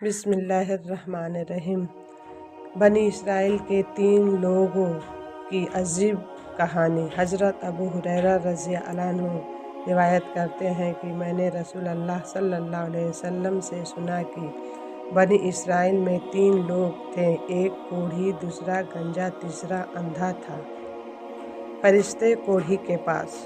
बिस्मिल्लाहिर्रहमानिर्रहीम। बनी इसराइल के 3 लोगों की अजीब कहानी। हज़रत अबू हुरैरा रज़ी अल्लाह अन्हु रिवायत करते हैं कि मैंने रसूल अल्लाह सल्लल्लाहु अलैहि वसल्लम से सुना कि बनी इसराइल में 3 लोग थे, एक कोढ़ी, दूसरा गंजा, तीसरा अंधा था। फरिश्ते कोढ़ी के पास।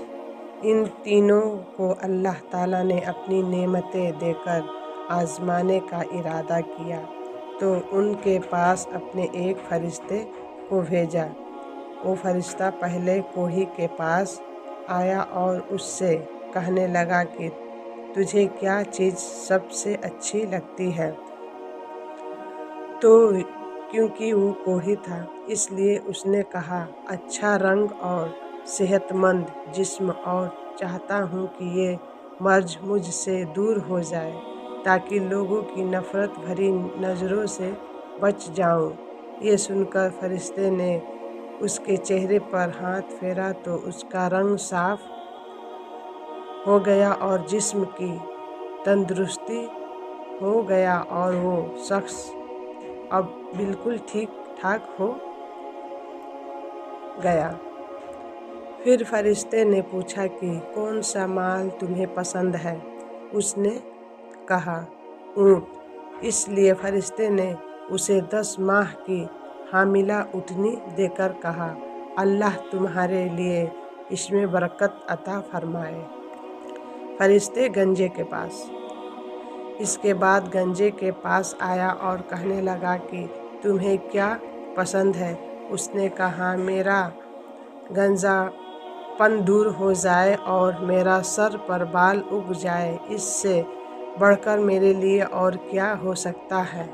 इन तीनों को अल्लाह ताला ने अपनी नेमतें देकर आजमाने का इरादा किया तो उनके पास अपने एक फरिश्ते को भेजा। वो फरिश्ता पहले कोढ़ी के पास आया और उससे कहने लगा कि तुझे क्या चीज़ सबसे अच्छी लगती है। तो क्योंकि वो कोढ़ी था इसलिए उसने कहा, अच्छा रंग और सेहतमंद जिस्म, और चाहता हूँ कि ये मर्ज मुझसे दूर हो जाए ताकि लोगों की नफ़रत भरी नज़रों से बच जाऊँ। ये सुनकर फरिश्ते ने उसके चेहरे पर हाथ फेरा तो उसका रंग साफ हो गया और जिस्म की तंदुरुस्ती हो गया और वो शख्स अब बिल्कुल ठीक ठाक हो गया। फिर फरिश्ते ने पूछा कि कौन सा माल तुम्हें पसंद है। उसने कहा, ऊँट। इसलिए फरिश्ते ने उसे 10 माह की हामिला ऊँटनी देकर कहा, अल्लाह तुम्हारे लिए इसमें बरकत अता फरमाए। फरिश्ते गंजे के पास। इसके बाद गंजे के पास आया और कहने लगा कि तुम्हें क्या पसंद है। उसने कहा, मेरा गंजापन दूर हो जाए और मेरा सर पर बाल उग जाए, इससे बढ़कर मेरे लिए और क्या हो सकता है।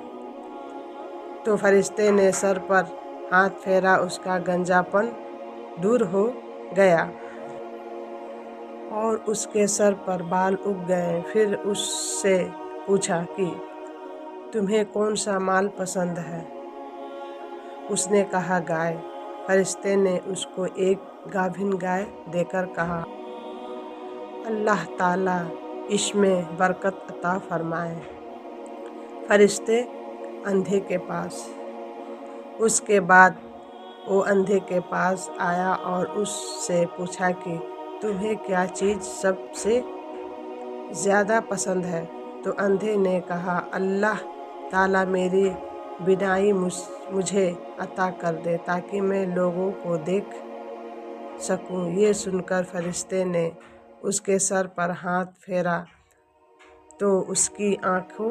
तो फरिश्ते ने सर पर हाथ फेरा, उसका गंजापन दूर हो गया और उसके सर पर बाल उग गए। फिर उससे पूछा कि तुम्हें कौन सा माल पसंद है। उसने कहा, गाय। फरिश्ते ने उसको एक गाभिन गाय देकर कहा, अल्लाह ताला इसमें बरकत अता फरमाए। फरिश्ते अंधे के पास। उसके बाद वो अंधे के पास आया और उससे पूछा कि तुम्हें क्या चीज़ सबसे ज़्यादा पसंद है। तो अंधे ने कहा, अल्लाह ताला मेरी बीनाई मुझे अता कर दे ताकि मैं लोगों को देख सकूं। ये सुनकर फरिश्ते ने उसके सर पर हाथ फेरा तो उसकी आँखों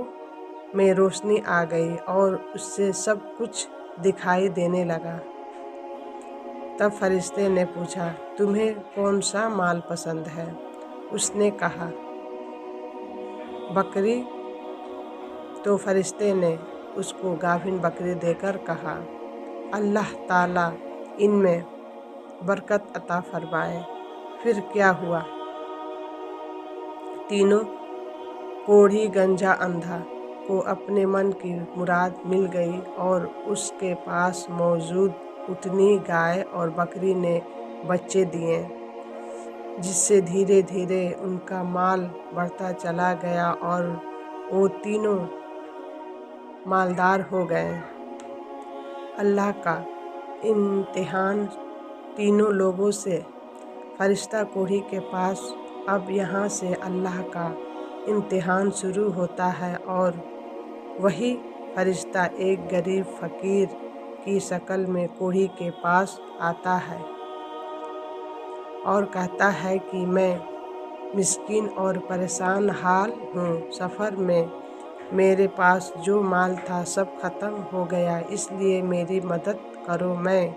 में रोशनी आ गई और उससे सब कुछ दिखाई देने लगा। तब फरिश्ते ने पूछा, तुम्हें कौन सा माल पसंद है। उसने कहा, बकरी। तो फरिश्ते ने उसको गाभिन बकरी देकर कहा, अल्लाह ताला इनमें बरकत अता फरमाए। फिर क्या हुआ। तीनों कोढ़ी, गंजा, अंधा को अपने मन की मुराद मिल गई और उसके पास मौजूद ऊँटनी, गाय और बकरी ने बच्चे दिए, जिससे धीरे धीरे उनका माल बढ़ता चला गया और वो तीनों मालदार हो गए। अल्लाह का इम्तिहान तीनों लोगों से। फरिश्ता कोढ़ी के पास। अब यहाँ से अल्लाह का इम्तिहान शुरू होता है और वही फरिश्ता एक गरीब फ़कीर की शक्ल में कोढ़ी के पास आता है और कहता है कि मैं मिस्कीन और परेशान हाल हूँ। सफ़र में मेरे पास जो माल था सब ख़त्म हो गया, इसलिए मेरी मदद करो। मैं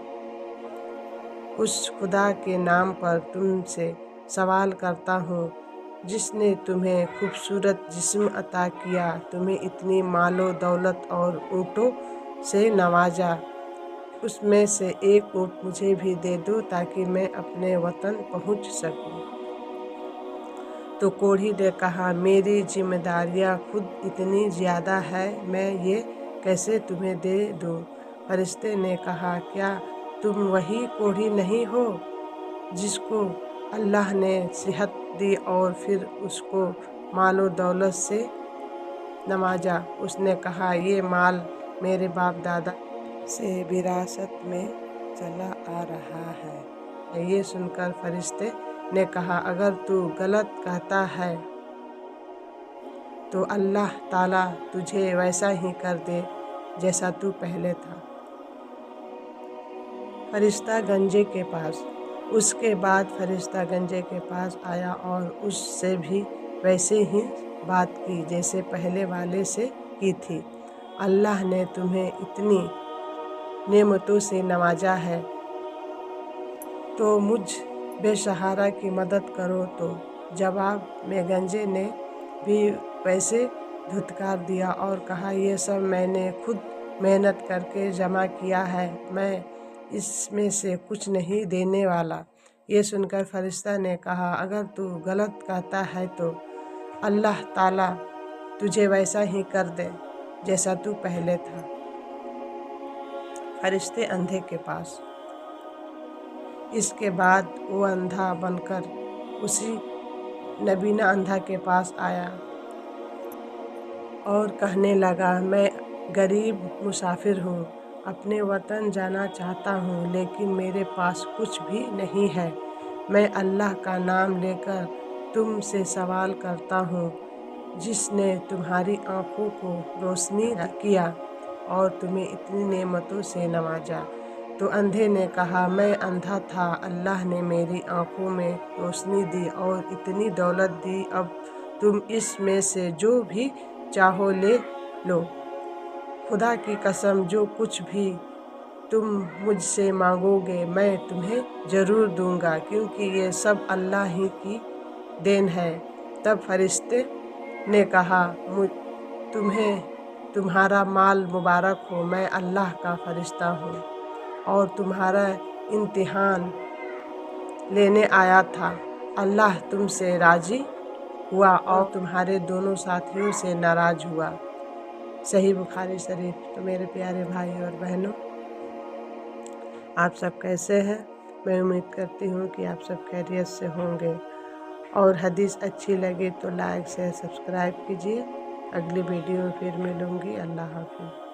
उस खुदा के नाम पर तुमसे सवाल करता हूँ जिसने तुम्हें खूबसूरत जिस्म अता किया, तुम्हें इतनी मालो दौलत और ऊँटों से नवाजा। उसमें से एक ऊँट मुझे भी दे दो ताकि मैं अपने वतन पहुँच सकूँ। तो कोढ़ी ने कहा, मेरी जिम्मेदारियाँ खुद इतनी ज़्यादा है, मैं ये कैसे तुम्हें दे दूँ। फरिश्ते ने कहा, क्या तुम वही कोढ़ी नहीं हो जिसको अल्लाह ने सेहत दी और फिर उसको मालो दौलत से नवाजा। उसने कहा, ये माल मेरे बाप दादा से विरासत में चला आ रहा है। ये सुनकर फरिश्ते ने कहा, अगर तू गलत कहता है तो अल्लाह ताला तुझे वैसा ही कर दे जैसा तू पहले था। फरिश्ता गंजे के पास। उसके बाद फरिश्ता गंजे के पास आया और उससे भी वैसे ही बात की जैसे पहले वाले से की थी। अल्लाह ने तुम्हें इतनी नेमतों से नवाजा है तो मुझ बेसहारा की मदद करो। तो जवाब में गंजे ने भी वैसे धुतकार दिया और कहा, ये सब मैंने खुद मेहनत करके जमा किया है, मैं इसमें से कुछ नहीं देने वाला। ये सुनकर फरिश्ता ने कहा, अगर तू गलत कहता है तो अल्लाह ताला तुझे वैसा ही कर दे जैसा तू पहले था। फरिश्ते अंधे के पास। इसके बाद वो अंधा बनकर उसी नबीना अंधा के पास आया और कहने लगा, मैं गरीब मुसाफिर हूँ, अपने वतन जाना चाहता हूँ, लेकिन मेरे पास कुछ भी नहीं है। मैं अल्लाह का नाम लेकर तुमसे सवाल करता हूँ, जिसने तुम्हारी आँखों को रोशनी किया और तुम्हें इतनी नेमतों से नवाजा। तो अंधे ने कहा, मैं अंधा था, अल्लाह ने मेरी आँखों में रोशनी दी और इतनी दौलत दी, अब तुम इसमें से जो भी चाहो ले लो। खुदा की कसम, जो कुछ भी तुम मुझसे मांगोगे मैं तुम्हें ज़रूर दूंगा, क्योंकि ये सब अल्लाह ही की देन है। तब फरिश्ते ने कहा, तुम्हारा माल मुबारक हो, मैं अल्लाह का फरिश्ता हूँ और तुम्हारा इम्तिहान लेने आया था। अल्लाह तुमसे राज़ी हुआ और तुम्हारे दोनों साथियों से नाराज़ हुआ। सही बुखारी शरीफ। तो मेरे प्यारे भाई और बहनों, आप सब कैसे हैं? मैं उम्मीद करती हूँ कि आप सब खैरियत से होंगे। और हदीस अच्छी लगे तो लाइक शेयर सब्सक्राइब कीजिए। अगली वीडियो में फिर मिलूँगी। अल्लाह हाफ़िज़।